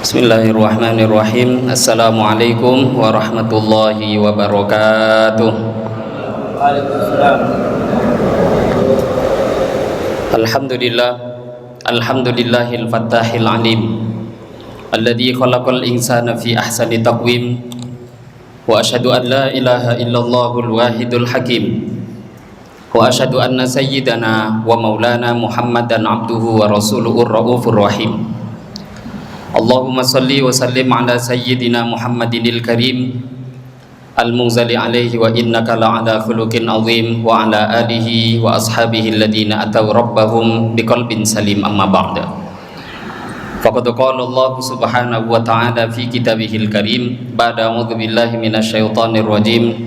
Bismillahirrahmanirrahim. Assalamualaikum warahmatullahi wabarakatuh. Waalaikumsalam. Alhamdulillahil fattahil alim alladzi khalaqal insana fi ahsani taqwim wa asyhadu an la ilaha illallahul wahidul hakim wa asyhadu anna sayyidana wa maulana Muhammadan abduhu wa rasuluhur raufur rahim. Allahumma salli wa sallim ala sayyidina Muhammadinil karim al-munzali alaihi wa innaka la'ala khuluqin azim wa ala alihi wa ashabihi alladhina ataw rabbahum biqalbin salim amma ba'da. Faqad qala Allah subhanahu wa ta'ala fi kitabihil karim ba'da a'udzu billahi minasyaitonir rajim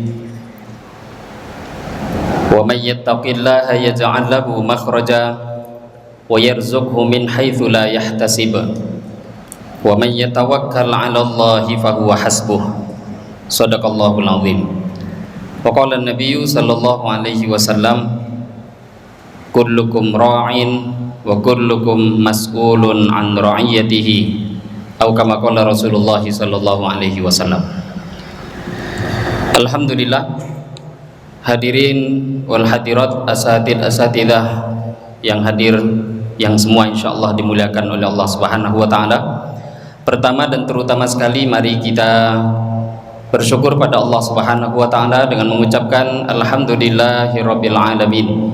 wa may yattaqillaha yaj'al lahu makhraja wa yarzuqhu min haitsu la yahtasib wa man yatawakkal 'ala Allahi fahuwa hasbuh. Shadaqallahul azim. Wa qala an-nabiyyu sallallahu alaihi wasallam kullukum ra'in wa kullukum mas'ulun 'an ra'iyatihi atau kama qala Rasulullah sallallahu alaihi wasallam. Alhamdulillah, hadirin wal hadirat, asatidah yang hadir, yang semua insyaallah dimuliakan oleh Allah Subhanahu wa taala. Pertama dan terutama sekali, mari kita bersyukur pada Allah Subhanahu wa taala dengan mengucapkan alhamdulillahirabbil alamin.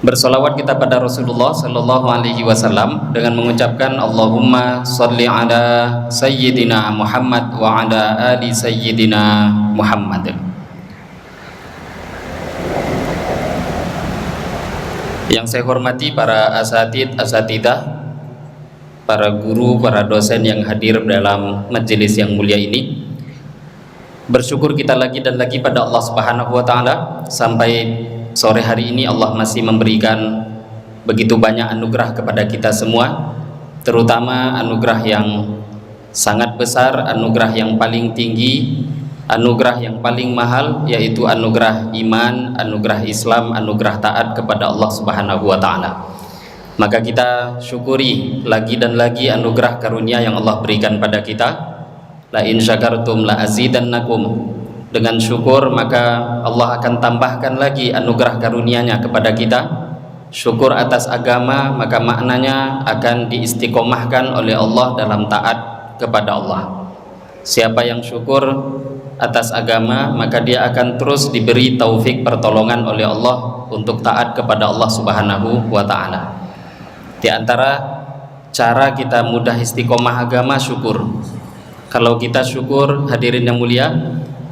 Bersolawat kita pada Rasulullah sallallahu alaihi wasallam dengan mengucapkan Allahumma shalli ala sayyidina Muhammad wa ala ali sayyidina Muhammad. Yang saya hormati para asatidah, para guru, para dosen yang hadir dalam majelis yang mulia ini. Bersyukur kita lagi dan lagi pada Allah Subhanahu wa taala sampai sore hari ini Allah masih memberikan begitu banyak anugerah kepada kita semua, terutama anugerah yang sangat besar, anugerah yang paling tinggi, anugerah yang paling mahal, yaitu anugerah iman, anugerah Islam, anugerah taat kepada Allah Subhanahu wa taala. Maka kita syukuri lagi dan lagi anugerah karunia yang Allah berikan pada kita. La in syakartum la azidannakum. Dengan syukur maka Allah akan tambahkan lagi anugerah karunia-Nya kepada kita. Syukur atas agama maka maknanya akan diistiqomahkan oleh Allah dalam taat kepada Allah. Siapa yang syukur atas agama maka dia akan terus diberi taufik pertolongan oleh Allah untuk taat kepada Allah Subhanahu wa taala. Di antara cara kita mudah istiqomah agama, syukur. Kalau kita syukur, hadirin yang mulia,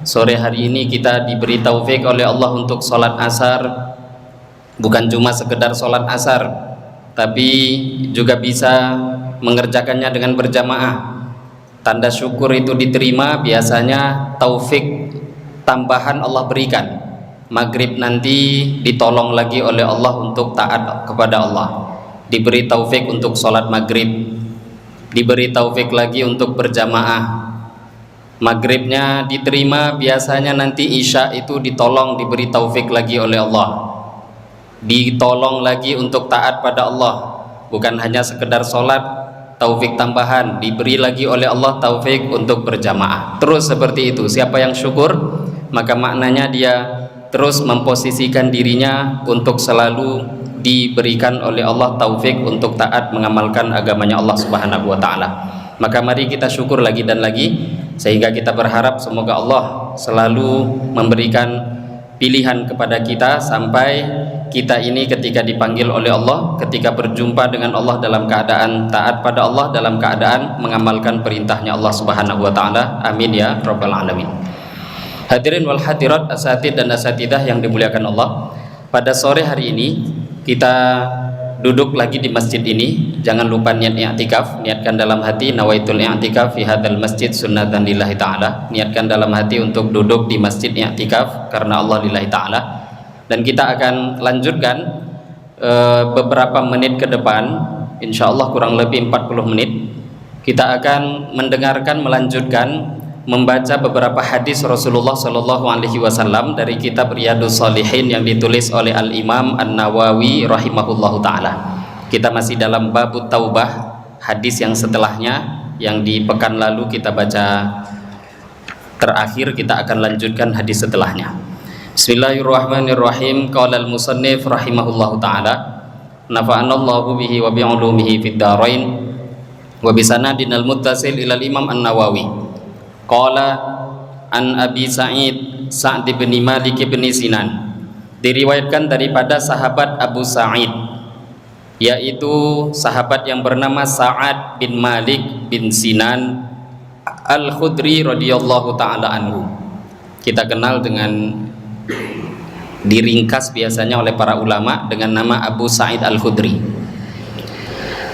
sore hari ini kita diberi taufik oleh Allah untuk sholat asar. Bukan cuma sekedar sholat asar, tapi juga bisa mengerjakannya dengan berjamaah. Tanda syukur itu diterima biasanya taufik tambahan Allah berikan. Maghrib nanti ditolong lagi oleh Allah untuk taat kepada Allah. Diberi taufik untuk sholat maghrib, diberi taufik lagi untuk berjamaah. Maghribnya diterima, biasanya nanti isya itu ditolong, diberi taufik lagi oleh Allah, ditolong lagi untuk taat pada Allah. Bukan hanya sekedar sholat, taufik tambahan, diberi lagi oleh Allah taufik untuk berjamaah. Terus seperti itu. Siapa yang syukur maka maknanya dia terus memposisikan dirinya untuk selalu diberikan oleh Allah taufik untuk taat mengamalkan agamanya Allah Subhanahu wa taala. Maka mari kita syukur lagi dan lagi, sehingga kita berharap semoga Allah selalu memberikan pilihan kepada kita sampai kita ini ketika dipanggil oleh Allah, ketika berjumpa dengan Allah dalam keadaan taat pada Allah, dalam keadaan mengamalkan perintahnya Allah Subhanahu wa taala. Amin ya rabbal alamin. Hadirin wal hadirat, asatid dan asatidah yang dimuliakan Allah, pada sore hari ini kita duduk lagi di masjid ini. Jangan lupa niat i'tikaf, niatkan dalam hati nawaitul i'tikaf fi hadzal masjid sunnatan lillahi ta'ala. Niatkan dalam hati untuk duduk di masjid i'tikaf karena Allah lillahi ta'ala. Dan kita akan lanjutkan beberapa menit ke depan, insyaallah kurang lebih 40 menit. Kita akan mendengarkan, melanjutkan membaca beberapa hadis Rasulullah Shallallahu Alaihi Wasallam dari kitab Riyadhus Shalihin yang ditulis oleh Al Imam An-Nawawi rahimahullahu taala. Kita masih dalam babut taubah, hadis yang setelahnya yang di pekan lalu kita baca terakhir, kita akan lanjutkan hadis setelahnya. Bismillahirrahmanirrahim. Qala al-musannif rahimahullahu taala, nafa'anallahu bihi wa bi'ulumihi fid dharain wa bi sanadinal muttasil ila al-Imam An-Nawawi. Qala an Abi Sa'id Sa'd bin Malik bin Sinan, diriwayatkan daripada sahabat Abu Sa'id, yaitu sahabat yang bernama Sa'ad bin Malik bin Sinan Al-Khudri radhiyallahu ta'ala anhu. Kita kenal dengan diringkas biasanya oleh para ulama dengan nama Abu Sa'id Al-Khudri.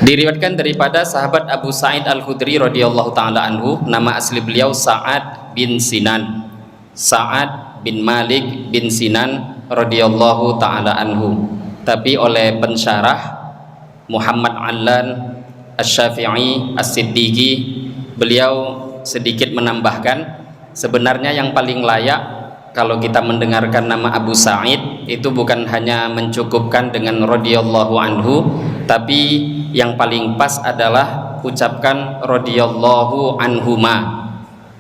Diriwayatkan daripada sahabat Abu Sa'id Al-Khudri radhiyallahu ta'ala anhu, nama asli beliau Sa'ad bin Sinan, Sa'ad bin Malik bin Sinan radhiyallahu ta'ala anhu. Tapi oleh pensyarah Muhammad Allan Asy-Syafi'i As-Siddiqi, beliau sedikit menambahkan, sebenarnya yang paling layak kalau kita mendengarkan nama Abu Sa'id itu bukan hanya mencukupkan dengan radhiyallahu anhu, tapi yang paling pas adalah ucapkan radhiyallahu anhuma.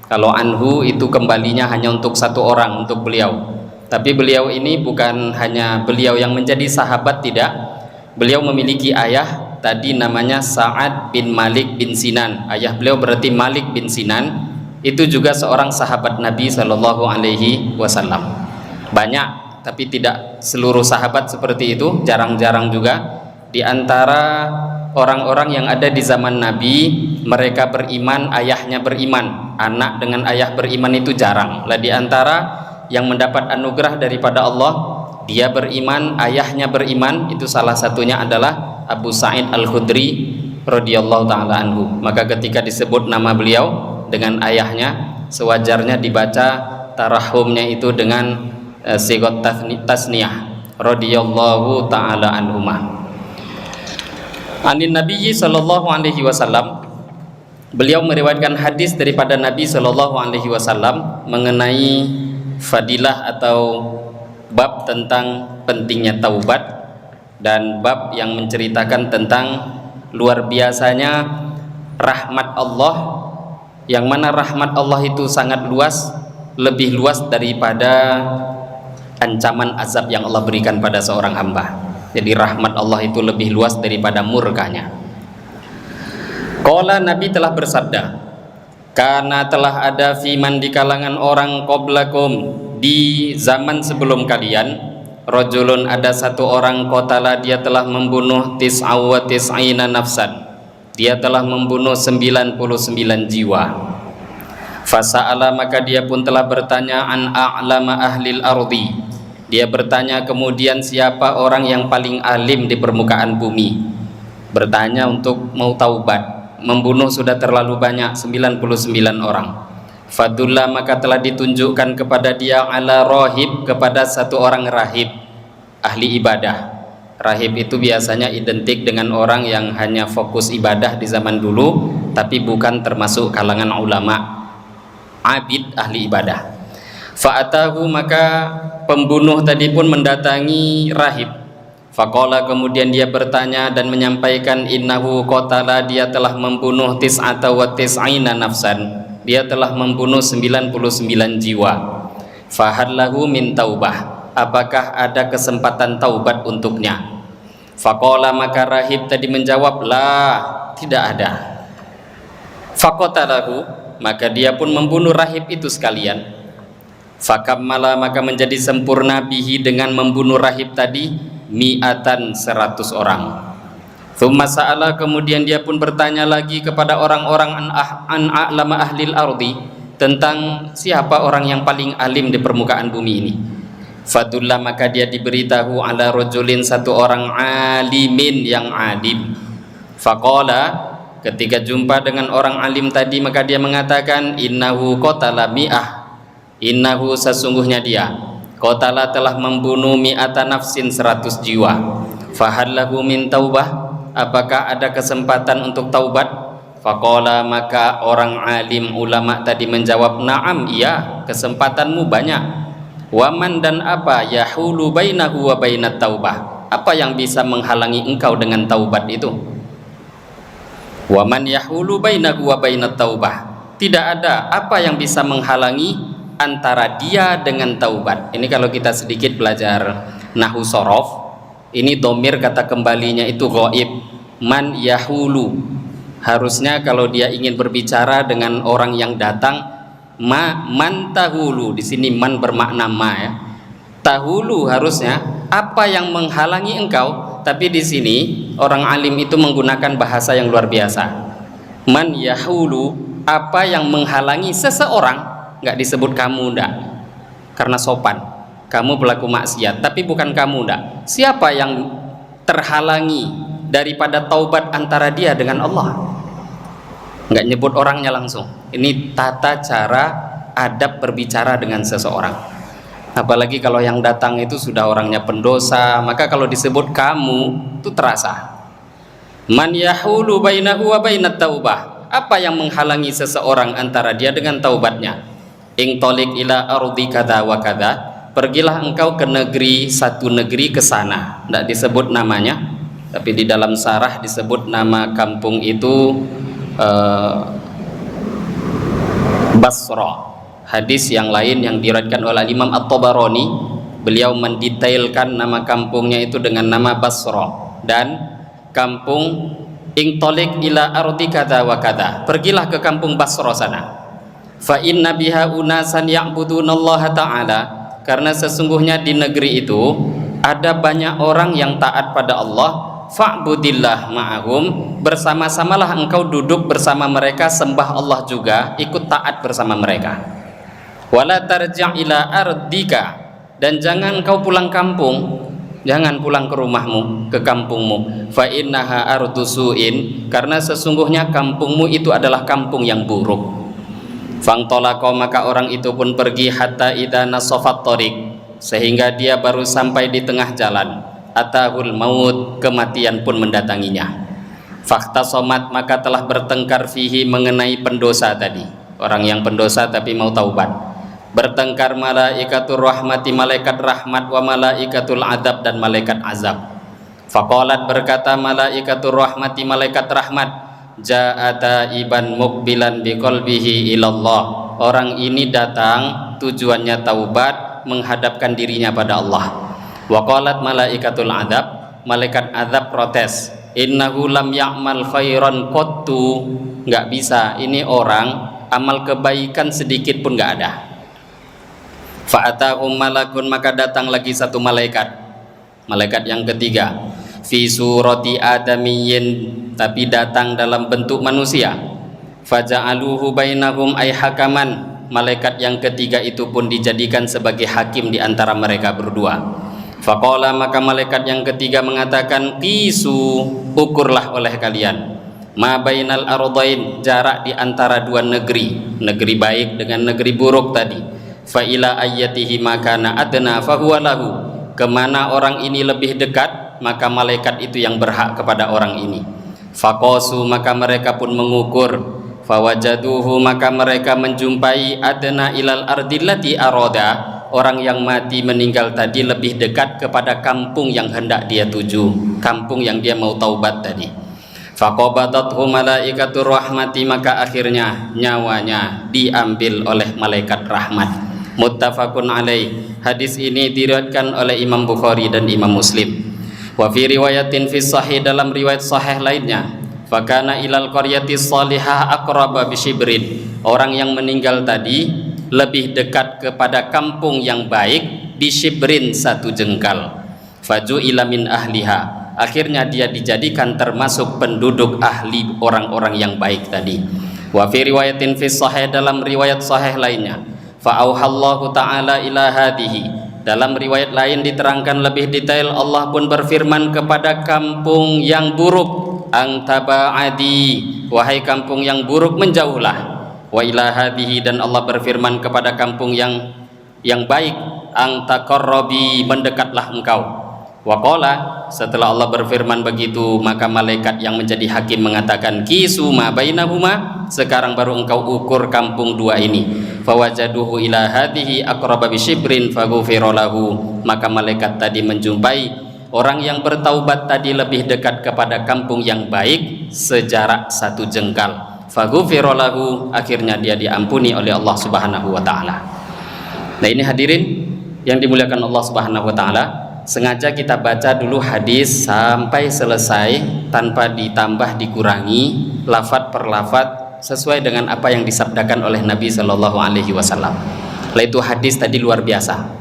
Kalau anhu itu kembalinya hanya untuk satu orang, untuk beliau. Tapi beliau ini bukan hanya beliau yang menjadi sahabat, tidak. Beliau memiliki ayah, tadi namanya Sa'ad bin Malik bin Sinan. Ayah beliau berarti Malik bin Sinan. Itu juga seorang sahabat Nabi Shallallahu Alaihi Wasallam. Banyak, tapi tidak seluruh sahabat seperti itu. Jarang-jarang juga. Di antara orang-orang yang ada di zaman Nabi, mereka beriman, ayahnya beriman. Anak dengan ayah beriman itu jarang. Lah di antara yang mendapat anugerah daripada Allah, dia beriman, ayahnya beriman, itu salah satunya adalah Abu Sa'id Al-Khudri radhiyallahu ta'ala anhu. Maka ketika disebut nama beliau dengan ayahnya, sewajarnya dibaca tarahumnya itu dengan sigot tasniyah, radhiyallahu ta'ala anhuma. Anin Nabi sallallahu alaihi wasallam, beliau meriwayatkan hadis daripada Nabi sallallahu alaihi wasallam mengenai fadilah atau bab tentang pentingnya taubat, dan bab yang menceritakan tentang luar biasanya rahmat Allah, yang mana rahmat Allah itu sangat luas, lebih luas daripada ancaman azab yang Allah berikan pada seorang hamba. Jadi rahmat Allah itu lebih luas daripada murkanya. Qala, Nabi telah bersabda, karena telah ada fiman di kalangan orang qablakum, di zaman sebelum kalian, rajulun, ada satu orang, qatala, dia telah membunuh tis'ina nafsan, dia telah membunuh 99 jiwa. Fasa'ala, maka dia pun telah bertanya, an a'lama ahlil ardi, dia bertanya kemudian siapa orang yang paling alim di permukaan bumi. Bertanya untuk mau taubat, membunuh sudah terlalu banyak, 99 orang. Fadullah, maka telah ditunjukkan kepada dia, ala rohib, kepada satu orang rahib, ahli ibadah. Rahib itu biasanya identik dengan orang yang hanya fokus ibadah di zaman dulu, tapi bukan termasuk kalangan ulama, abid, ahli ibadah. Fa'atahu, maka pembunuh tadi pun mendatangi rahib. Faqala, kemudian dia bertanya dan menyampaikan, innahu qatala, dia telah membunuh tis'ata wa tis'ina nafsan, dia telah membunuh 99 jiwa. Fahadlahu min taubah, apakah ada kesempatan taubat untuknya? Faqala, maka rahib tadi menjawab, la, tidak ada. Faqatalahu, maka dia pun membunuh rahib itu sekalian. Fakammala, maka menjadi sempurna bihi, dengan membunuh rahib tadi, mi'atan, 100 orang. Tsumma sa'ala, kemudian dia pun bertanya lagi kepada orang-orang an a'lama ahlil ardi, tentang siapa orang yang paling alim di permukaan bumi ini. Fadullah, maka dia diberitahu, ala rajulin, satu orang alimin, yang alim. Faqala, ketika jumpa dengan orang alim tadi, maka dia mengatakan, innahu qatala mi'ah, innahu, sesungguhnya dia, qatala, telah membunuh mi'ata nafsin, 100 jiwa. Fahadlahu min taubah, apakah ada kesempatan untuk taubat? Faqala, maka orang alim ulama tadi menjawab, na'am, iya, kesempatanmu banyak. Waman, dan apa, yahulu bainahu wa bainat taubah, apa yang bisa menghalangi engkau dengan taubat itu? Wa man yahulu bainahu wa bainat taubah. Tidak ada apa yang bisa menghalangi antara dia dengan taubat. Ini kalau kita sedikit belajar nahwu sorof, ini domir kata kembalinya itu ghaib. Man yahulu, harusnya kalau dia ingin berbicara dengan orang yang datang, man tahulu. Di sini man bermakna ma ya. Tahulu harusnya apa yang menghalangi engkau, tapi di sini orang alim itu menggunakan bahasa yang luar biasa. Man yahulu, apa yang menghalangi seseorang, nggak disebut kamu ndak, karena sopan. Kamu pelaku maksiat, tapi bukan kamu ndak. Siapa yang terhalangi daripada taubat antara dia dengan Allah? Nggak nyebut orangnya langsung. Ini tata cara adab berbicara dengan seseorang. Apalagi kalau yang datang itu sudah orangnya pendosa, maka kalau disebut kamu itu terasa. Man yahulu bainahu wa bainat taubah, apa yang menghalangi seseorang antara dia dengan taubatnya? Ing tolik ila ardi kada wa kada, pergilah engkau ke negeri, satu negeri ke sana. Tidak disebut namanya, tapi di dalam sarah disebut nama kampung itu Basra. Hadis yang lain yang diriwayatkan oleh Imam At-Tabarani, beliau mendetailkan nama kampungnya itu dengan nama Basra. Dan kampung Ingtolik ila ardi kada wa kada, pergilah ke kampung Basra sana. Fa inna biha unasan ya'budunallaha ta'ala, karena sesungguhnya di negeri itu ada banyak orang yang taat pada Allah. Fa'budillah ma'ahum, bersama-samalah engkau duduk bersama mereka, sembah Allah juga, ikut taat bersama mereka. Wala tarja' ila ardika, dan jangan kau pulang kampung, jangan pulang ke rumahmu, ke kampungmu. Fa innaha ardu su'in, karena sesungguhnya kampungmu itu adalah kampung yang buruk. Fangtolako, maka orang itu pun pergi hatta idza nasafat tariq, sehingga dia baru sampai di tengah jalan. Atahul maut, kematian pun mendatanginya. Fakta somat, maka telah bertengkar fihi, mengenai pendosa tadi, orang yang pendosa tapi mau taubat. Bertengkar malaikatur rahmati, malaikat rahmat, wa malaikatul adab, dan malaikat azab. Faqalat, berkata malaikatur rahmati, malaikat rahmat, ja'ata iban mukbilan biqalbihi ilallah, orang ini datang tujuannya taubat, menghadapkan dirinya pada Allah. Wa qalat malaikatul adab, malaikat azab protes, innahu lam ya'mal khairan qattu, nggak bisa, ini orang amal kebaikan sedikit pun nggak ada. Fa'atahum malakun, maka datang lagi satu malaikat, malaikat yang ketiga, fi surati adamiyyin, tapi datang dalam bentuk manusia. Faja'aluhu bainahum ay hakaman, malaikat yang ketiga itu pun dijadikan sebagai hakim di antara mereka berdua. Faqala, maka malaikat yang ketiga mengatakan, qisu, ukurlah oleh kalian, ma bainal ardain, jarak di antara dua negeri, negeri baik dengan negeri buruk tadi. Fa ila ayyatihi makana adna fahuwa lahu, kemana orang ini lebih dekat, maka malaikat itu yang berhak kepada orang ini. Faqasu, maka mereka pun mengukur. Fawajaduhu, maka mereka menjumpai adna ilal ardillati aroda, orang yang mati meninggal tadi lebih dekat kepada kampung yang hendak dia tuju, kampung yang dia mau taubat tadi. Faqabadathu malaikatur rahmati, maka akhirnya nyawanya diambil oleh malaikat rahmat. Muttafaqun alaih, hadis ini diriwayatkan oleh Imam Bukhari dan Imam Muslim. Wa fi riwayatin fi sahih, dalam riwayat sahih lainnya, fakana ilal qaryati salihah aqraba bisyibrin, orang yang meninggal tadi lebih dekat kepada kampung yang baik di syibrin, satu jengkal. Faju ila min ahliha, akhirnya dia dijadikan termasuk penduduk ahli orang-orang yang baik tadi. Wa fi riwayatin fi sahih, dalam riwayat sahih lainnya, fa auhallahu ta'ala ila hadihi, dalam riwayat lain diterangkan lebih detail, Allah pun berfirman kepada kampung yang buruk, angtaba'adi, wahai kampung yang buruk menjauhlah. Wa ila hadihi, dan Allah berfirman kepada kampung yang baik, angtaqarrabi, mendekatlah engkau. Wa qala, setelah Allah berfirman begitu, maka malaikat yang menjadi hakim mengatakan, kisu ma bainahuma, sekarang baru engkau ukur kampung dua ini. Fawajaduhu ila hadihi aqraba bisyibrin faghufira lahu, maka malaikat tadi menjumpai orang yang bertaubat tadi lebih dekat kepada kampung yang baik sejarak 1 jengkal. Faghufira lahu, akhirnya dia diampuni oleh Allah Subhanahu wa taala. Nah, ini hadirin yang dimuliakan Allah Subhanahu wa taala, sengaja kita baca dulu hadis sampai selesai tanpa ditambah dikurangi, lafadz per lafadz sesuai dengan apa yang disabdakan oleh Nabi Shallallahu alaihi wasallam. Lah itu hadis tadi luar biasa.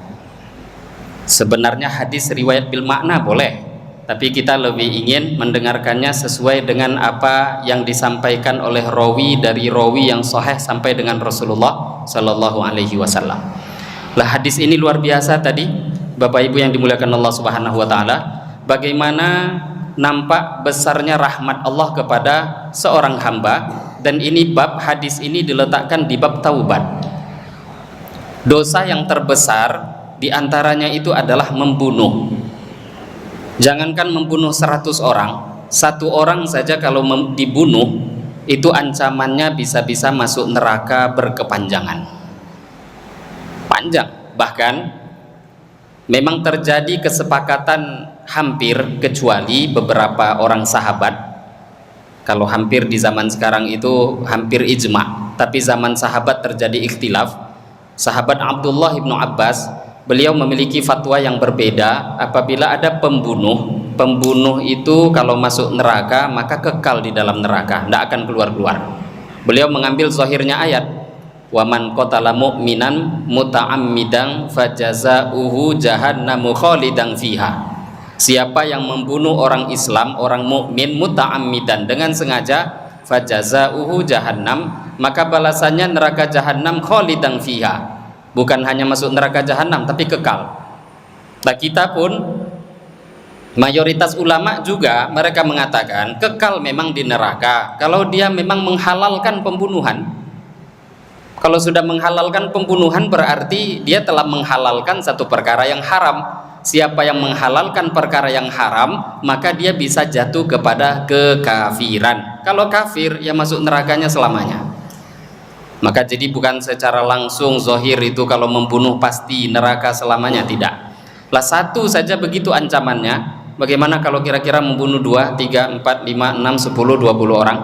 Sebenarnya hadis riwayat bil makna boleh, tapi kita lebih ingin mendengarkannya sesuai dengan apa yang disampaikan oleh rawi dari rawi yang sahih sampai dengan Rasulullah Shallallahu alaihi wasallam. Lah hadis ini luar biasa tadi, Bapak Ibu yang dimuliakan Allah Subhanahu wa taala, bagaimana nampak besarnya rahmat Allah kepada seorang hamba. Dan ini bab hadis ini diletakkan di bab taubat. Dosa yang terbesar diantaranya itu adalah membunuh. Jangankan membunuh 100 orang, 1 orang saja kalau dibunuh itu ancamannya bisa-bisa masuk neraka berkepanjangan, panjang. Bahkan memang terjadi kesepakatan hampir, kecuali beberapa orang sahabat. Kalau hampir di zaman sekarang itu hampir ijma', tapi zaman sahabat terjadi ikhtilaf. Sahabat Abdullah ibnu Abbas, beliau memiliki fatwa yang berbeda. Apabila ada pembunuh itu kalau masuk neraka maka kekal di dalam neraka, tidak akan keluar-keluar. Beliau mengambil zahirnya ayat, wa man qatala mu'minan muta'ammidan fajaza'uhu jahannamu khalidan fiha. Siapa yang membunuh orang Islam, orang mukmin muta'ammidan, dengan sengaja, fajaza'uhu jahannam, maka balasannya neraka jahannam khalidan fiha. Bukan hanya masuk neraka jahannam tapi kekal. Nah, kita pun mayoritas ulama juga mereka mengatakan kekal memang di neraka kalau dia memang menghalalkan pembunuhan. Kalau sudah menghalalkan pembunuhan berarti dia telah menghalalkan satu perkara yang haram. Siapa yang menghalalkan perkara yang haram, maka dia bisa jatuh kepada kekafiran. Kalau kafir, ya masuk nerakanya selamanya. Maka jadi bukan secara langsung zahir itu kalau membunuh pasti neraka selamanya, tidak. Lah 1 saja begitu ancamannya. Bagaimana kalau kira-kira membunuh 2, 3, 4, 5, 6, 10, 20 orang?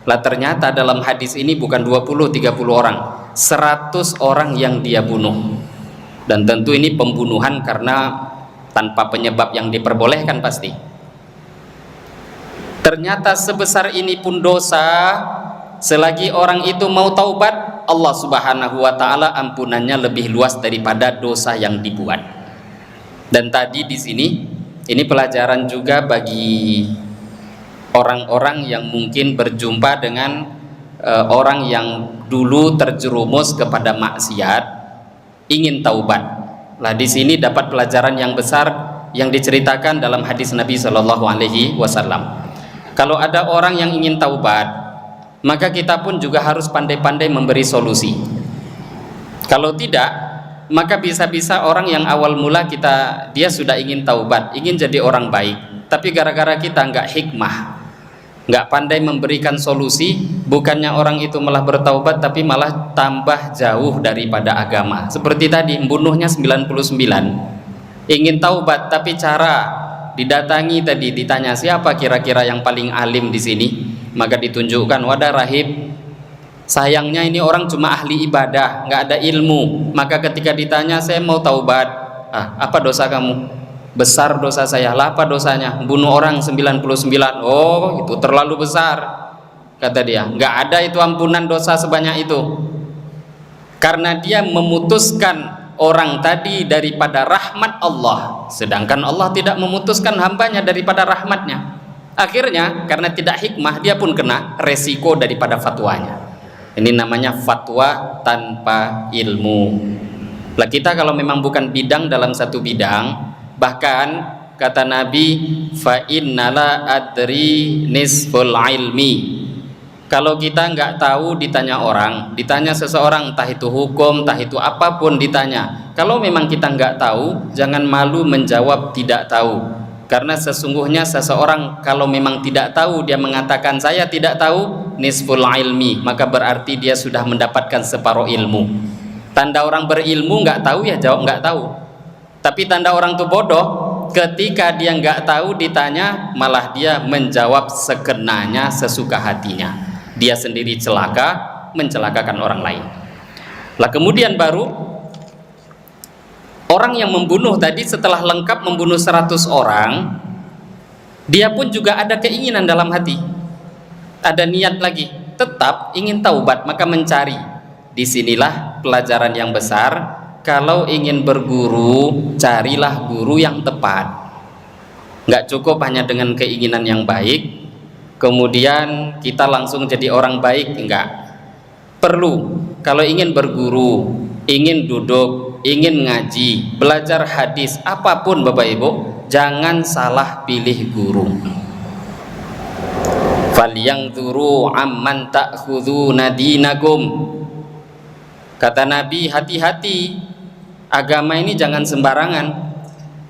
Lah ternyata dalam hadis ini bukan 20, 30 orang, 100 orang yang dia bunuh. Dan tentu ini pembunuhan karena tanpa penyebab yang diperbolehkan pasti. Ternyata sebesar ini pun dosa, selagi orang itu mau taubat, Allah Subhanahu wa taala ampunannya lebih luas daripada dosa yang dibuat. Dan tadi di sini ini pelajaran juga bagi orang-orang yang mungkin berjumpa dengan orang yang dulu terjerumus kepada maksiat, ingin taubat. Lah di sini dapat pelajaran yang besar yang diceritakan dalam hadis Nabi Shallallahu alaihi wasallam. Kalau ada orang yang ingin taubat, maka kita pun juga harus pandai-pandai memberi solusi. Kalau tidak, maka bisa-bisa orang yang awal mula dia sudah ingin taubat, ingin jadi orang baik, tapi gara-gara kita nggak hikmah, nggak pandai memberikan solusi, bukannya orang itu malah bertaubat tapi malah tambah jauh daripada agama. Seperti tadi, membunuhnya 99, ingin taubat tapi cara didatangi tadi, ditanya siapa kira-kira yang paling alim di sini, maka ditunjukkan, wadah rahib, sayangnya ini orang cuma ahli ibadah, nggak ada ilmu. Maka ketika ditanya, saya mau taubat, apa dosa kamu? Besar dosa saya. Lah apa dosanya? Bunuh orang 99. Oh, itu terlalu besar, kata dia. Nggak ada itu ampunan dosa sebanyak itu. Karena dia memutuskan orang tadi daripada rahmat Allah, sedangkan Allah tidak memutuskan hambanya daripada rahmatnya. Akhirnya karena tidak hikmah, dia pun kena resiko daripada fatwanya. Ini namanya fatwa tanpa ilmu. Lah kita kalau memang bukan bidang dalam satu bidang, bahkan kata Nabi, fa innala adri nisful ilmi. Kalau kita nggak tahu ditanya orang, ditanya seseorang, entah itu hukum, entah itu apapun ditanya, kalau memang kita nggak tahu, jangan malu menjawab tidak tahu. Karena sesungguhnya seseorang kalau memang tidak tahu, dia mengatakan saya tidak tahu, nisful ilmi, maka berarti dia sudah mendapatkan separuh ilmu. Tanda orang berilmu nggak tahu ya jawab nggak tahu. Tapi tanda orang itu bodoh, ketika dia nggak tahu ditanya, malah dia menjawab sekenanya, sesuka hatinya. Dia sendiri celaka, mencelakakan orang lain. Lah kemudian baru orang yang membunuh tadi setelah lengkap membunuh 100 orang, dia pun juga ada keinginan dalam hati, ada niat lagi, tetap ingin taubat, maka mencari. Disinilah pelajaran yang besar. Kalau ingin berguru, carilah guru yang tepat. Nggak cukup hanya dengan keinginan yang baik, kemudian kita langsung jadi orang baik, enggak. Perlu, kalau ingin berguru, ingin duduk, ingin ngaji, belajar hadis, apapun Bapak Ibu, jangan salah pilih guru. Falyanzuru amman ta'khuduna dinakum. Kata Nabi, hati-hati, agama ini jangan sembarangan.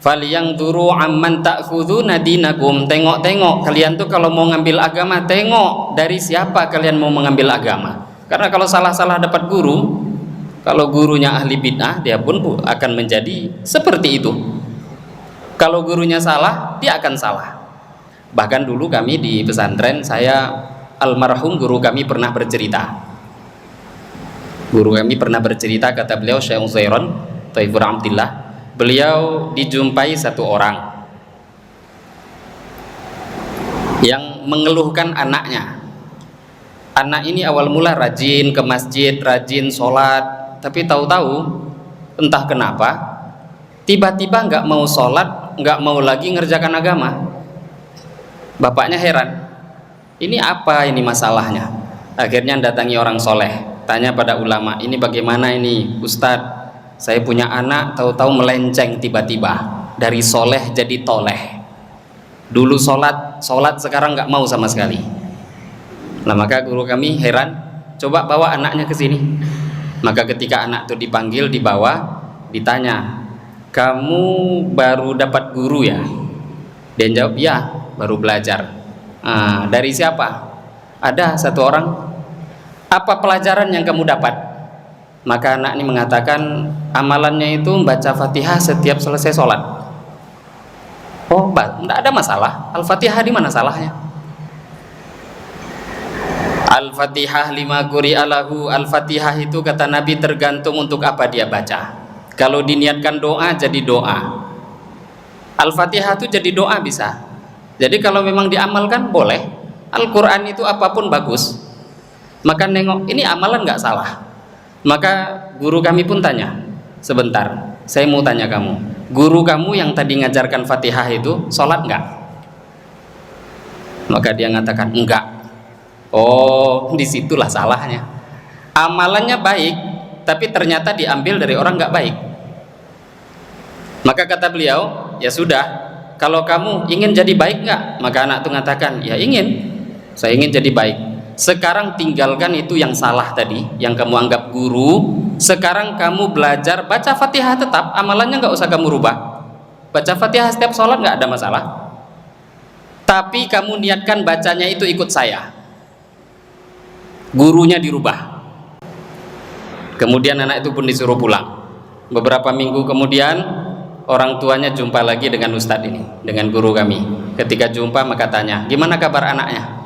Falyanzuru amman ta'khuduna dinakum. Tengok-tengok kalian tuh kalau mau ngambil agama, tengok dari siapa kalian mau mengambil agama. Karena kalau salah-salah dapat guru, kalau gurunya ahli bid'ah, dia pun akan menjadi seperti itu. Kalau gurunya salah, dia akan salah. Bahkan dulu kami di pesantren, saya, almarhum guru kami pernah bercerita. Guru kami pernah bercerita, kata beliau, Syekh Uzairon Thaifur Abdillah, beliau dijumpai satu orang yang mengeluhkan anaknya. Anak ini awal mula rajin ke masjid, rajin sholat, tapi tahu-tahu entah kenapa tiba-tiba nggak mau sholat, nggak mau lagi ngerjakan agama. Bapaknya heran, ini apa ini masalahnya? Akhirnya datangi orang soleh, tanya pada ulama, ini bagaimana ini Ustadz, saya punya anak tahu-tahu melenceng tiba-tiba dari soleh jadi toleh. Dulu sholat sekarang nggak mau sama sekali. Nah maka guru kami heran, coba bawa anaknya ke sini. Maka ketika anak itu dipanggil, dibawa, ditanya, kamu baru dapat guru ya? Dia jawab, ya baru belajar. Dari siapa? Ada satu orang. Apa pelajaran yang kamu dapat? Maka anak ini mengatakan, amalannya itu membaca Fatihah setiap selesai sholat. Oh, tidak ada masalah. Al-Fatihah di mana salahnya? Al-Fatihah lima quri'a lahu. Al-Fatihah itu kata Nabi tergantung untuk apa dia baca. Kalau diniatkan doa jadi doa. Al-Fatihah itu jadi doa bisa. Jadi kalau memang diamalkan boleh. Al-Quran itu apapun bagus. Maka nengok, ini amalan nggak salah. Maka guru kami pun tanya, sebentar, saya mau tanya kamu, guru kamu yang tadi ngajarkan Fatihah itu sholat nggak? Maka dia mengatakan enggak. Oh, disitulah salahnya. Amalannya baik, tapi ternyata diambil dari orang nggak baik. Maka kata beliau, ya sudah, kalau kamu ingin jadi baik nggak? Maka anak itu mengatakan, ya ingin, saya ingin jadi baik. Sekarang tinggalkan itu yang salah tadi, yang kamu anggap guru. Sekarang kamu belajar baca Fatihah tetap, amalannya nggak usah kamu rubah. Baca Fatihah setiap sholat nggak ada masalah. Tapi kamu niatkan bacanya itu ikut saya. Gurunya dirubah. Kemudian anak itu pun disuruh pulang. Beberapa minggu kemudian orang tuanya jumpa lagi dengan ustadz ini, dengan guru kami. Ketika jumpa maka tanya, gimana kabar anaknya?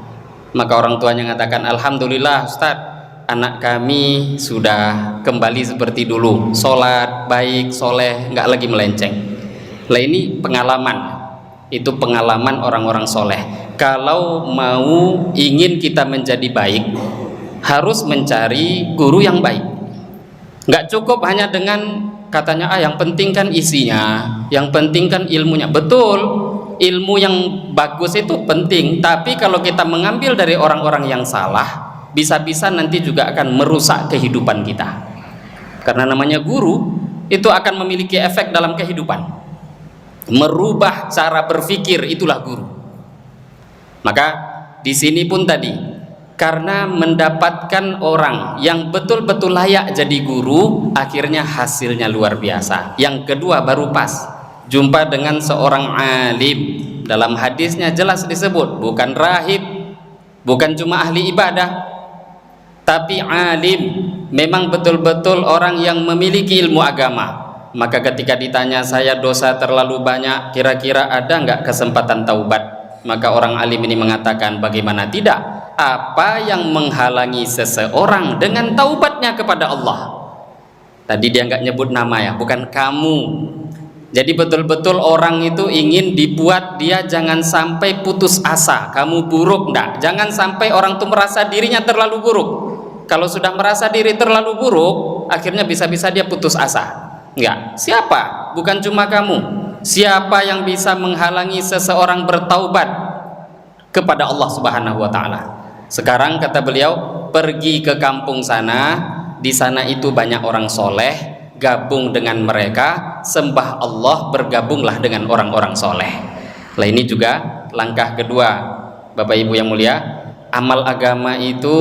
Maka orang tuanya mengatakan, alhamdulillah Ustadz, anak kami sudah kembali seperti dulu, sholat, baik, soleh, nggak lagi melenceng. Lah ini pengalaman, itu pengalaman orang-orang soleh. Kalau mau ingin kita menjadi baik, harus mencari guru yang baik. Nggak cukup hanya dengan katanya, yang penting kan isinya, yang penting kan ilmunya. Betul, ilmu yang bagus itu penting, tapi kalau kita mengambil dari orang-orang yang salah, bisa-bisa nanti juga akan merusak kehidupan kita. Karena namanya guru, itu akan memiliki efek dalam kehidupan. Merubah cara berpikir, itulah guru. Maka di sini pun tadi, karena mendapatkan orang yang betul-betul layak jadi guru, akhirnya hasilnya luar biasa. Yang kedua baru pas. Jumpa dengan seorang alim, dalam hadisnya jelas disebut bukan rahib, bukan cuma ahli ibadah, tapi alim, memang betul-betul orang yang memiliki ilmu agama. Maka ketika ditanya, saya dosa terlalu banyak, kira-kira ada nggak kesempatan taubat? Maka orang alim ini mengatakan, bagaimana tidak? Apa yang menghalangi seseorang dengan taubatnya kepada Allah? Tadi dia nggak nyebut nama ya, bukan kamu. Jadi betul-betul orang itu ingin dibuat dia jangan sampai putus asa. Kamu buruk enggak? Jangan sampai orang itu merasa dirinya terlalu buruk. Kalau sudah merasa diri terlalu buruk, akhirnya bisa-bisa dia putus asa. Enggak. Siapa? Bukan cuma kamu. Siapa yang bisa menghalangi seseorang bertaubat kepada Allah Subhanahu wa taala? Sekarang kata beliau, pergi ke kampung sana, di sana itu banyak orang soleh, gabung dengan mereka, sembah Allah, bergabunglah dengan orang-orang soleh. Nah, ini juga langkah kedua, Bapak Ibu yang mulia. Amal agama itu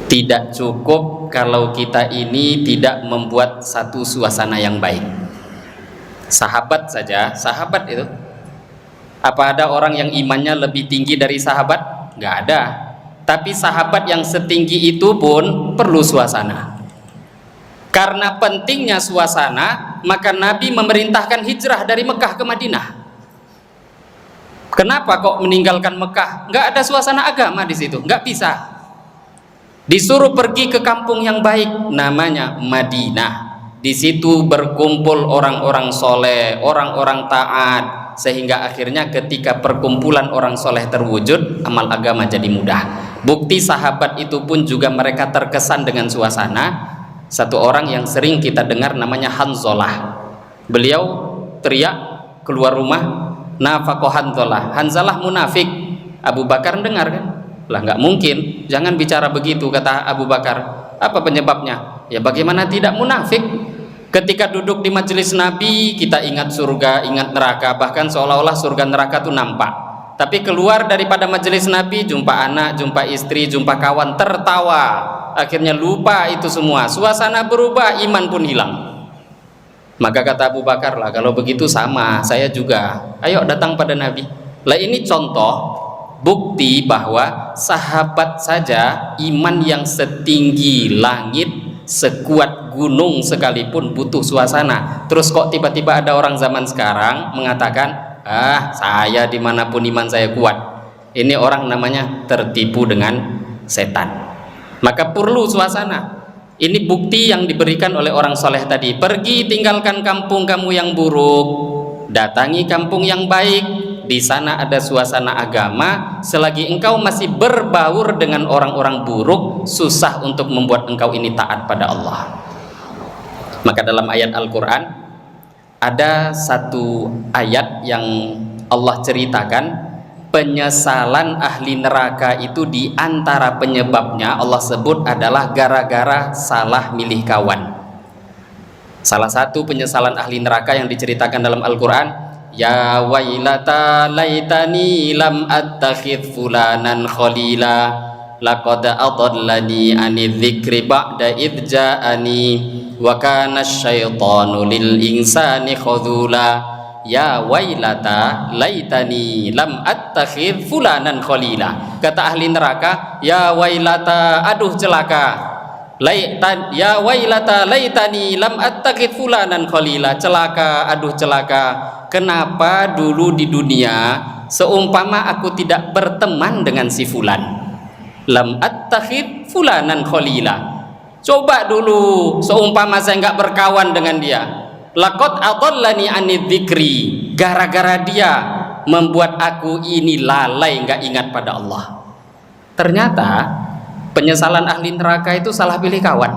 tidak cukup kalau kita ini tidak membuat satu suasana yang baik. Sahabat saja, sahabat itu, apa ada orang yang imannya lebih tinggi dari sahabat? Nggak ada. Tapi sahabat yang setinggi itu pun perlu suasana. Karena pentingnya suasana, maka Nabi memerintahkan hijrah dari Mekah ke Madinah. Kenapa kok meninggalkan Mekah? Nggak ada suasana agama di situ, nggak bisa. Disuruh pergi ke kampung yang baik, namanya Madinah. Di situ berkumpul orang-orang soleh, orang-orang taat, sehingga akhirnya ketika perkumpulan orang soleh terwujud, amal agama jadi mudah. Bukti sahabat itu pun juga mereka terkesan dengan suasana. Satu orang yang sering kita dengar namanya Hanzalah. Beliau teriak keluar rumah, nafaqo Hanzalah. Hanzalah munafik. Abu Bakar dengar kan? Lah nggak mungkin, jangan bicara begitu, kata Abu Bakar. Apa penyebabnya? Ya bagaimana tidak munafik? Ketika duduk di majelis Nabi, kita ingat surga, ingat neraka, bahkan seolah-olah surga neraka itu nampak. Tapi keluar daripada majelis Nabi, jumpa anak, jumpa istri, jumpa kawan, tertawa. Akhirnya lupa itu semua. Suasana berubah, iman pun hilang. Maka kata Abu Bakar, lah kalau begitu sama, saya juga. Ayo datang pada Nabi. Lah ini contoh bukti bahwa sahabat saja iman yang setinggi langit, sekuat gunung sekalipun butuh suasana. Terus kok tiba-tiba ada orang zaman sekarang mengatakan, saya dimanapun iman saya kuat. Ini orang namanya tertipu dengan setan. Maka perlu suasana. Ini bukti yang diberikan oleh orang soleh tadi. Pergi tinggalkan kampung kamu yang buruk, datangi kampung yang baik. Di sana ada suasana agama. Selagi engkau masih berbaur dengan orang-orang buruk, susah untuk membuat engkau ini taat pada Allah. Maka dalam ayat Al-Quran ada satu ayat yang Allah ceritakan penyesalan ahli neraka itu, di antara penyebabnya Allah sebut adalah gara-gara salah milih kawan. Salah satu penyesalan ahli neraka yang diceritakan dalam Al-Quran, ya wailata laitani lam attakhidh fulanan khalila laqad adallani anidz dzikri ba'da idz ja'ani wa kana asyaitanu lil insani khadhula. Ya wailata laitani lam attakhidh fulanan khalila. Kata ahli neraka, ya wailata, aduh celaka. Ya wailata laitani lam attakhidh fulanan khalila. Celaka, aduh celaka. Kenapa dulu di dunia seumpama aku tidak berteman dengan si fulan. Lam attakhidh fulanan khalila. Coba dulu seumpama saya nggak berkawan dengan dia. Laqad adallani anidz dzikri. Gara-gara dia membuat aku ini lalai, nggak ingat pada Allah. Ternyata penyesalan ahli neraka itu salah pilih kawan.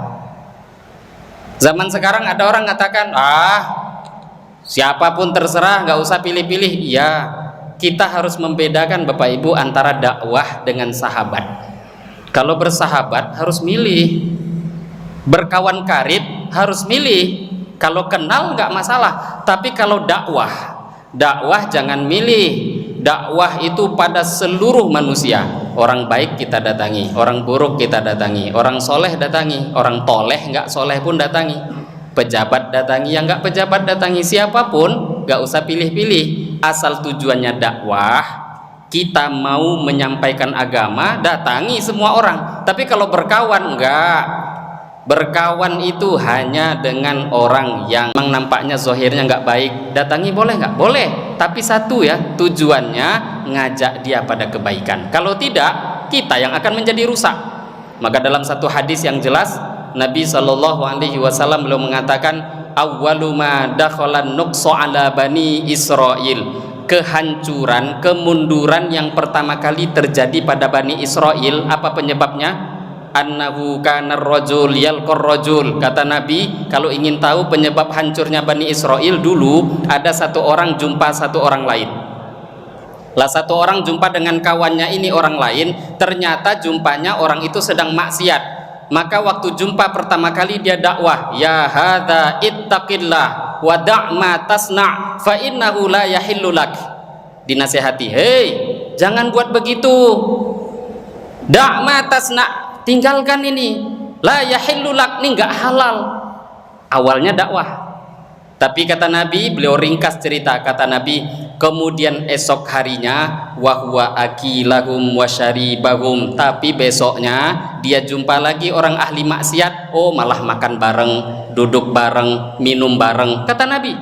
Zaman sekarang ada orang mengatakan, siapapun terserah, nggak usah pilih-pilih. Iya, kita harus membedakan Bapak Ibu antara dakwah dengan sahabat. Kalau bersahabat harus milih, berkawan karib harus milih. Kalau kenal nggak masalah. Tapi kalau dakwah jangan milih. Dakwah itu pada seluruh manusia. Orang baik kita datangi, orang buruk kita datangi, orang soleh datangi, orang toleh nggak soleh pun datangi, pejabat datangi, yang nggak pejabat datangi, siapapun nggak usah pilih-pilih. Asal tujuannya dakwah, kita mau menyampaikan agama, datangi semua orang. Tapi kalau berkawan enggak, berkawan itu hanya dengan orang yang memang nampaknya zahirnya nggak baik, datangi boleh nggak? Boleh, tapi satu ya, tujuannya ngajak dia pada kebaikan. Kalau tidak, kita yang akan menjadi rusak. Maka dalam satu hadis yang jelas, Nabi Shallallahu Alaihi Wasallam beliau mengatakan, awwalu ma dakhalan nuqsu ala bani Israil, kehancuran, kemunduran yang pertama kali terjadi pada Bani Israel. Apa penyebabnya? Annahu kana rajul yalqar rajul. Kata Nabi, kalau ingin tahu penyebab hancurnya Bani Israel, dulu ada satu orang jumpa satu orang lain. Lah satu orang jumpa dengan kawannya ini orang lain, ternyata jumpanya orang itu sedang maksiat. Maka waktu jumpa pertama kali dia dakwah, ya hadza ittaqillah wa da' ma tasna' fa innahu la yahillu lak. Dinasihati, hei, jangan buat begitu. Da' ma tasna', tinggalkan ini. La yahillu lak, ini enggak halal. Awalnya dakwah. Tapi kata Nabi, beliau ringkas cerita, kata Nabi, kemudian esok harinya wahwa akilahum wasyaribahum, tapi besoknya dia jumpa lagi orang ahli maksiat, oh malah makan bareng, duduk bareng, minum bareng. Kata Nabi,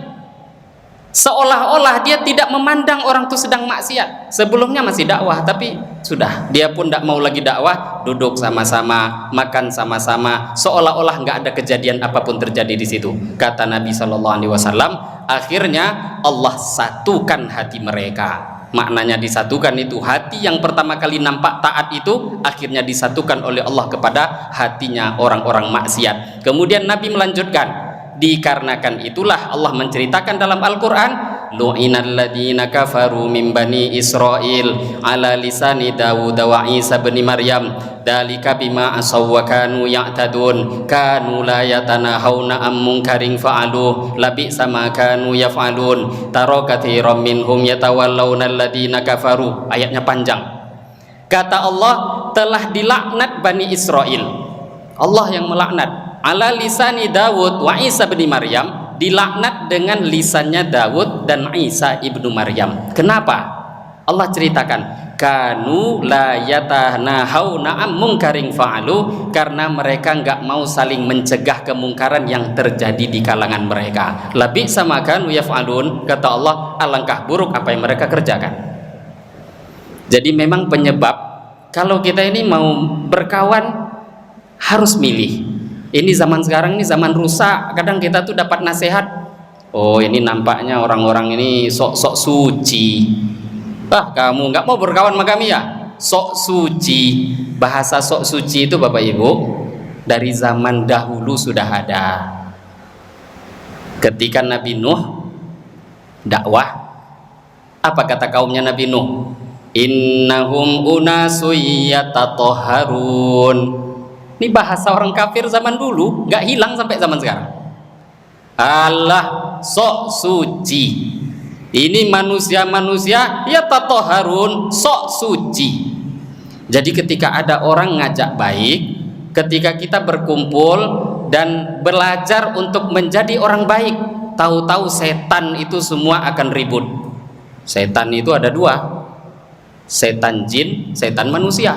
seolah-olah dia tidak memandang orang itu sedang maksiat. Sebelumnya masih dakwah, tapi sudah dia pun tidak mau lagi dakwah, duduk sama-sama, makan sama-sama, seolah-olah nggak ada kejadian apapun terjadi di situ. Kata Nabi Shallallahu Alaihi Wasallam, akhirnya Allah satukan hati mereka. Maknanya disatukan itu, hati yang pertama kali nampak taat itu akhirnya disatukan oleh Allah kepada hatinya orang-orang maksiat. Kemudian Nabi melanjutkan, dikarenakan itulah Allah menceritakan dalam Al-Quran, lu'inal ladina kafaru min bani Israel ala lisani Dawud wa Isa bin Maryam dalika bima asaw wa kanu ya'tadun kanu la yatanahawna am munkarin fa'alu labi'sa ma kanu yaf'alun tara katsiran minhum yatawallawna alladina kafaru. Ayatnya panjang. Kata Allah, telah dilaknat Bani Israel, Allah yang melaknat, ala lisani Dawud wa Isa bin Maryam, dilaknat dengan lisannya Dawud dan Isa ibnu Maryam. Kenapa? Allah ceritakan, kanu la yatanahawna am munkarin fa'alu, karena mereka enggak mau saling mencegah kemungkaran yang terjadi di kalangan mereka. Labi sama kanu yaf'alun, kata Allah, alangkah buruk apa yang mereka kerjakan. Jadi memang penyebab kalau kita ini mau berkawan harus milih. Ini zaman sekarang, ini zaman rusak. Kadang kita tuh dapat nasihat, oh ini nampaknya orang-orang ini sok-sok suci. Kamu nggak mau berkawan sama kami ya? Sok suci. Bahasa sok suci itu Bapak Ibu dari zaman dahulu sudah ada. Ketika Nabi Nuh dakwah, apa kata kaumnya Nabi Nuh? Innahum unasu yatatoharun. Ini bahasa orang kafir zaman dulu, nggak hilang sampai zaman sekarang. Allah sok suci. Ini manusia-manusia ya tatoharun, sok suci. Jadi ketika ada orang ngajak baik, ketika kita berkumpul dan belajar untuk menjadi orang baik, tahu-tahu setan itu semua akan ribut. Setan itu ada dua, setan jin, setan manusia.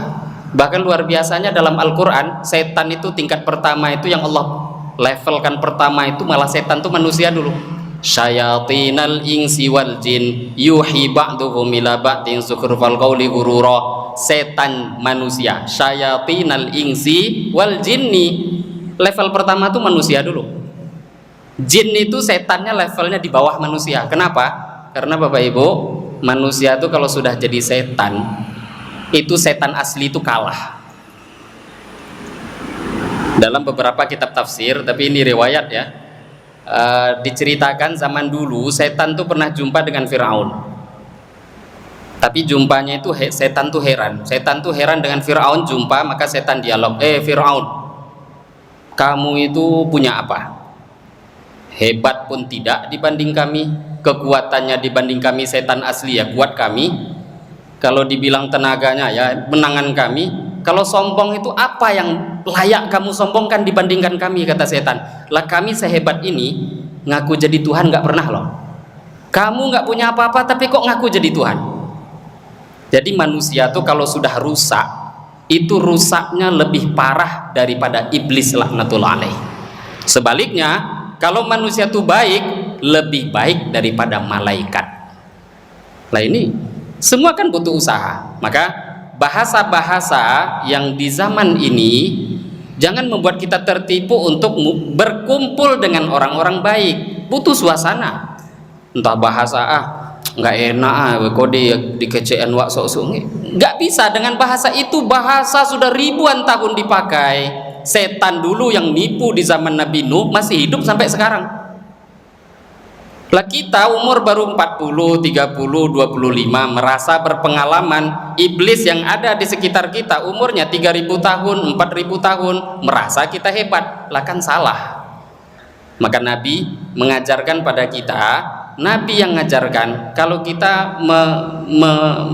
Bahkan luar biasanya dalam Al-Quran, setan itu tingkat pertama itu yang Allah levelkan pertama itu malah setan itu manusia dulu. Syayatinal insi wal jin yuhi ba'duhum ila ba'din zukhrufal qawli ghurura. Setan manusia, syayatinal insi wal jinni. Level pertama itu manusia dulu. Jin itu setannya levelnya di bawah manusia. Kenapa? Karena Bapak Ibu, manusia itu kalau sudah jadi setan, itu setan asli itu kalah. Dalam beberapa kitab tafsir, tapi ini riwayat ya, diceritakan zaman dulu setan tuh pernah jumpa dengan Firaun. Tapi jumpanya itu setan tuh heran. Setan tuh heran dengan Firaun jumpa, maka setan dialog, Firaun, kamu itu punya apa? Hebat pun tidak dibanding kami, kekuatannya dibanding kami setan asli ya kuat kami. Kalau dibilang tenaganya ya menangan kami. Kalau sombong itu apa yang layak kamu sombongkan dibandingkan kami, kata setan. Lah kami sehebat ini ngaku jadi Tuhan nggak pernah loh. Kamu nggak punya apa-apa tapi kok ngaku jadi Tuhan. Jadi manusia tuh kalau sudah rusak itu rusaknya lebih parah daripada iblis laknatullah alaih. Sebaliknya, kalau manusia itu baik, lebih baik daripada malaikat. Lah ini semua kan butuh usaha. Maka bahasa-bahasa yang di zaman ini jangan membuat kita tertipu untuk berkumpul dengan orang-orang baik. Butuh suasana. Entah bahasa nggak enak kok di kecean wak sok-sok, nggak bisa. Dengan bahasa itu, bahasa sudah ribuan tahun dipakai. Setan dulu yang nipu di zaman Nabi Nuh masih hidup sampai sekarang. Lah kita umur baru 40, 30, 25 merasa berpengalaman. Iblis yang ada di sekitar kita umurnya 3000 tahun, 4000 tahun, merasa kita hebat. Lah kan salah. Maka Nabi mengajarkan pada kita, Nabi yang mengajarkan kalau kita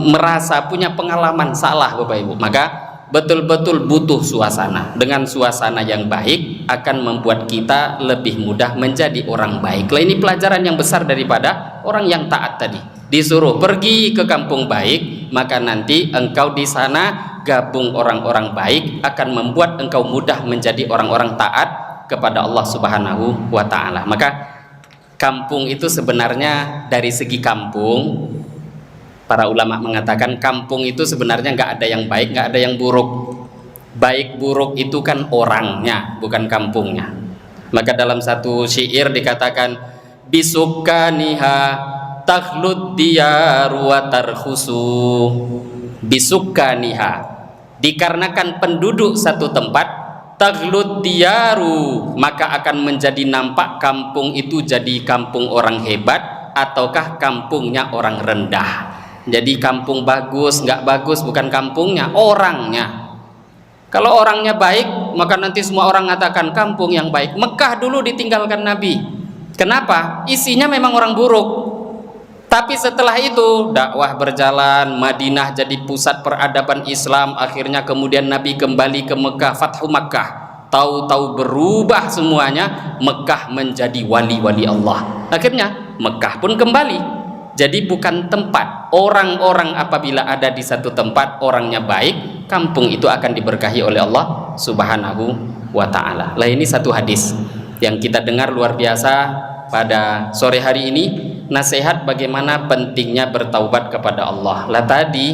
merasa punya pengalaman salah Bapak Ibu, maka betul-betul butuh suasana. Dengan suasana yang baik akan membuat kita lebih mudah menjadi orang baik. Lah ini pelajaran yang besar daripada orang yang taat tadi. Disuruh pergi ke kampung baik, maka nanti engkau di sana gabung orang-orang baik akan membuat engkau mudah menjadi orang-orang taat kepada Allah Subhanahu wa taala. Maka kampung itu sebenarnya dari segi kampung, para ulama mengatakan kampung itu sebenarnya nggak ada yang baik, nggak ada yang buruk. Baik buruk itu kan orangnya, bukan kampungnya. Maka dalam satu syair dikatakan, bisukaniha takhlud diyaru wa tarkhusu. Bisukaniha, dikarenakan penduduk satu tempat, takhlud diyaru, maka akan menjadi nampak kampung itu jadi kampung orang hebat ataukah kampungnya orang rendah. Jadi kampung bagus, nggak bagus bukan kampungnya, orangnya. Kalau orangnya baik, maka nanti semua orang mengatakan kampung yang baik. Mekah dulu ditinggalkan Nabi. Kenapa? Isinya memang orang buruk. Tapi setelah itu dakwah berjalan, Madinah jadi pusat peradaban Islam. Akhirnya kemudian Nabi kembali ke Mekah, Fathu Makkah. Tahu-tahu berubah semuanya, Mekah menjadi wali-wali Allah. Akhirnya Mekah pun kembali. Jadi bukan tempat, orang-orang apabila ada di satu tempat orangnya baik, kampung itu akan diberkahi oleh Allah Subhanahu wa ta'ala. Lah ini satu hadis yang kita dengar luar biasa pada sore hari ini, nasihat bagaimana pentingnya bertaubat kepada Allah. Lah tadi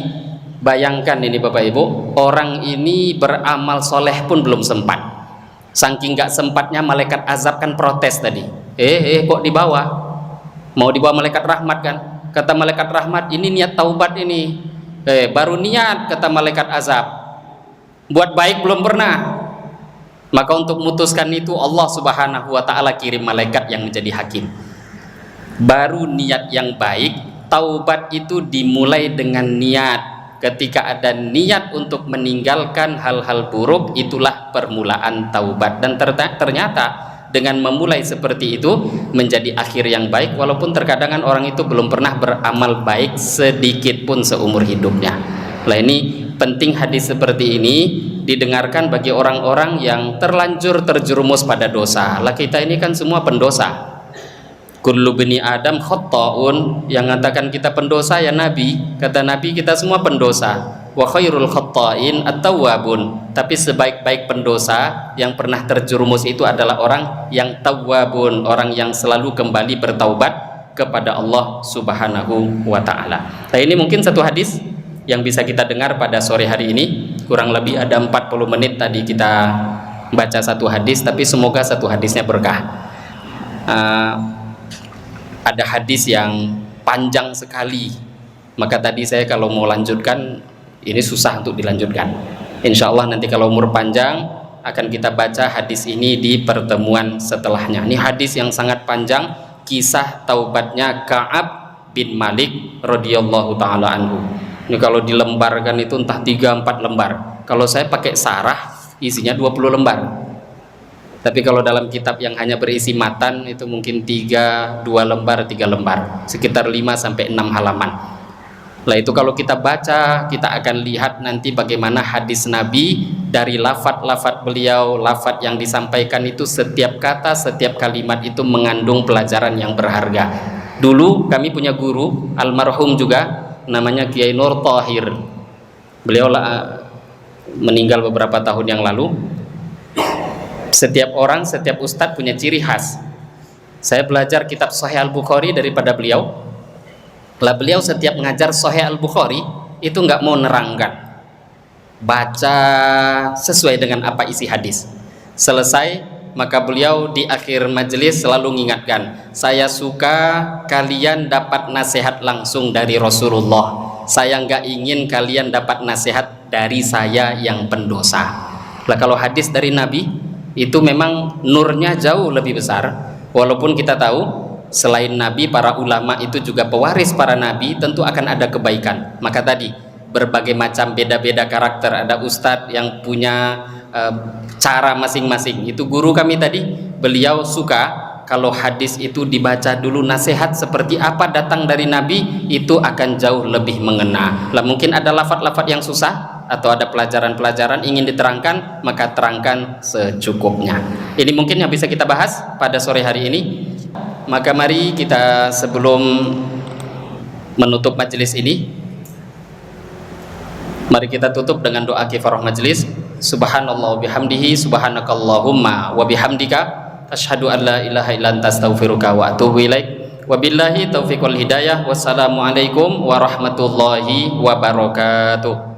bayangkan ini Bapak Ibu, orang ini beramal soleh pun belum sempat. Saking gak sempatnya malaikat azab kan protes tadi. Kok dibawa? Mau dibawa malaikat rahmat kan? Kata malaikat rahmat, ini niat taubat ini. Baru niat, kata malaikat azab. Buat baik belum pernah. Maka untuk memutuskan itu Allah Subhanahu wa ta'ala kirim malaikat yang menjadi hakim. Baru niat yang baik, taubat itu dimulai dengan niat. Ketika ada niat untuk meninggalkan hal-hal buruk, itulah permulaan taubat. Dan ternyata dengan memulai seperti itu menjadi akhir yang baik, walaupun terkadang orang itu belum pernah beramal baik sedikit pun seumur hidupnya. Nah ini penting hadis seperti ini didengarkan bagi orang-orang yang terlanjur terjerumus pada dosa. Lah kita ini kan semua pendosa. Kullu bani Adam khatta'un, yang mengatakan kita pendosa ya Nabi. Kata Nabi kita semua pendosa. Wa khairul khatta'in at-tawwabun, tapi sebaik-baik pendosa yang pernah terjerumus itu adalah orang yang tawwabun, orang yang selalu kembali bertaubat kepada Allah Subhanahu wa ta'ala. Nah ini mungkin satu hadis yang bisa kita dengar pada sore hari ini. Kurang lebih ada 40 menit tadi kita baca satu hadis, tapi semoga satu hadisnya berkah. Ada hadis yang panjang sekali, maka tadi saya kalau mau lanjutkan ini susah untuk dilanjutkan. Insya Allah nanti kalau umur panjang akan kita baca hadis ini di pertemuan setelahnya. Ini hadis yang sangat panjang, kisah taubatnya Ka'ab bin Malik radhiyallahu taala anhu. Ini kalau dilembarkan itu entah 3-4 lembar. Kalau saya pakai sarah isinya 20 lembar. Tapi kalau dalam kitab yang hanya berisi matan itu mungkin 2 lembar, 3 lembar, sekitar 5-6 halaman. Lah itu kalau kita baca, kita akan lihat nanti bagaimana hadis Nabi dari lafadz-lafadz beliau, lafadz yang disampaikan itu setiap kata, setiap kalimat itu mengandung pelajaran yang berharga. Dulu kami punya guru almarhum juga, namanya Kiai Nur Thahir. Beliau meninggal beberapa tahun yang lalu. Setiap orang, setiap ustadz punya ciri khas. Saya belajar kitab Sahih Al-Bukhari daripada beliau. Lah beliau setiap mengajar Sahih Al-Bukhari itu nggak mau nerangkan, baca sesuai dengan apa isi hadis. Selesai, maka beliau di akhir majelis selalu mengingatkan, saya suka kalian dapat nasihat langsung dari Rasulullah, saya nggak ingin kalian dapat nasihat dari saya yang pendosa. Lah kalau hadis dari Nabi itu memang nurnya jauh lebih besar. Walaupun kita tahu selain Nabi, para ulama itu juga pewaris para Nabi, tentu akan ada kebaikan. Maka tadi berbagai macam beda-beda karakter, ada ustadz yang punya cara masing-masing. Itu guru kami tadi, beliau suka kalau hadis itu dibaca dulu, nasihat seperti apa datang dari Nabi itu akan jauh lebih mengena. Lah mungkin ada lafaz-lafaz yang susah atau ada pelajaran-pelajaran ingin diterangkan, maka terangkan secukupnya. Ini mungkin yang bisa kita bahas pada sore hari ini. Maka mari kita sebelum menutup majelis ini, mari kita tutup dengan doa kifarah majelis. Subhanallah bihamdihi, subhanakallahumma wa bihamdika, asyhadu an la ilaha illa anta, astaghfiruka wa atubu ilaik. Wabillahi taufiq wal hidayah. Wassalamualaikum warahmatullahi wabarakatuh.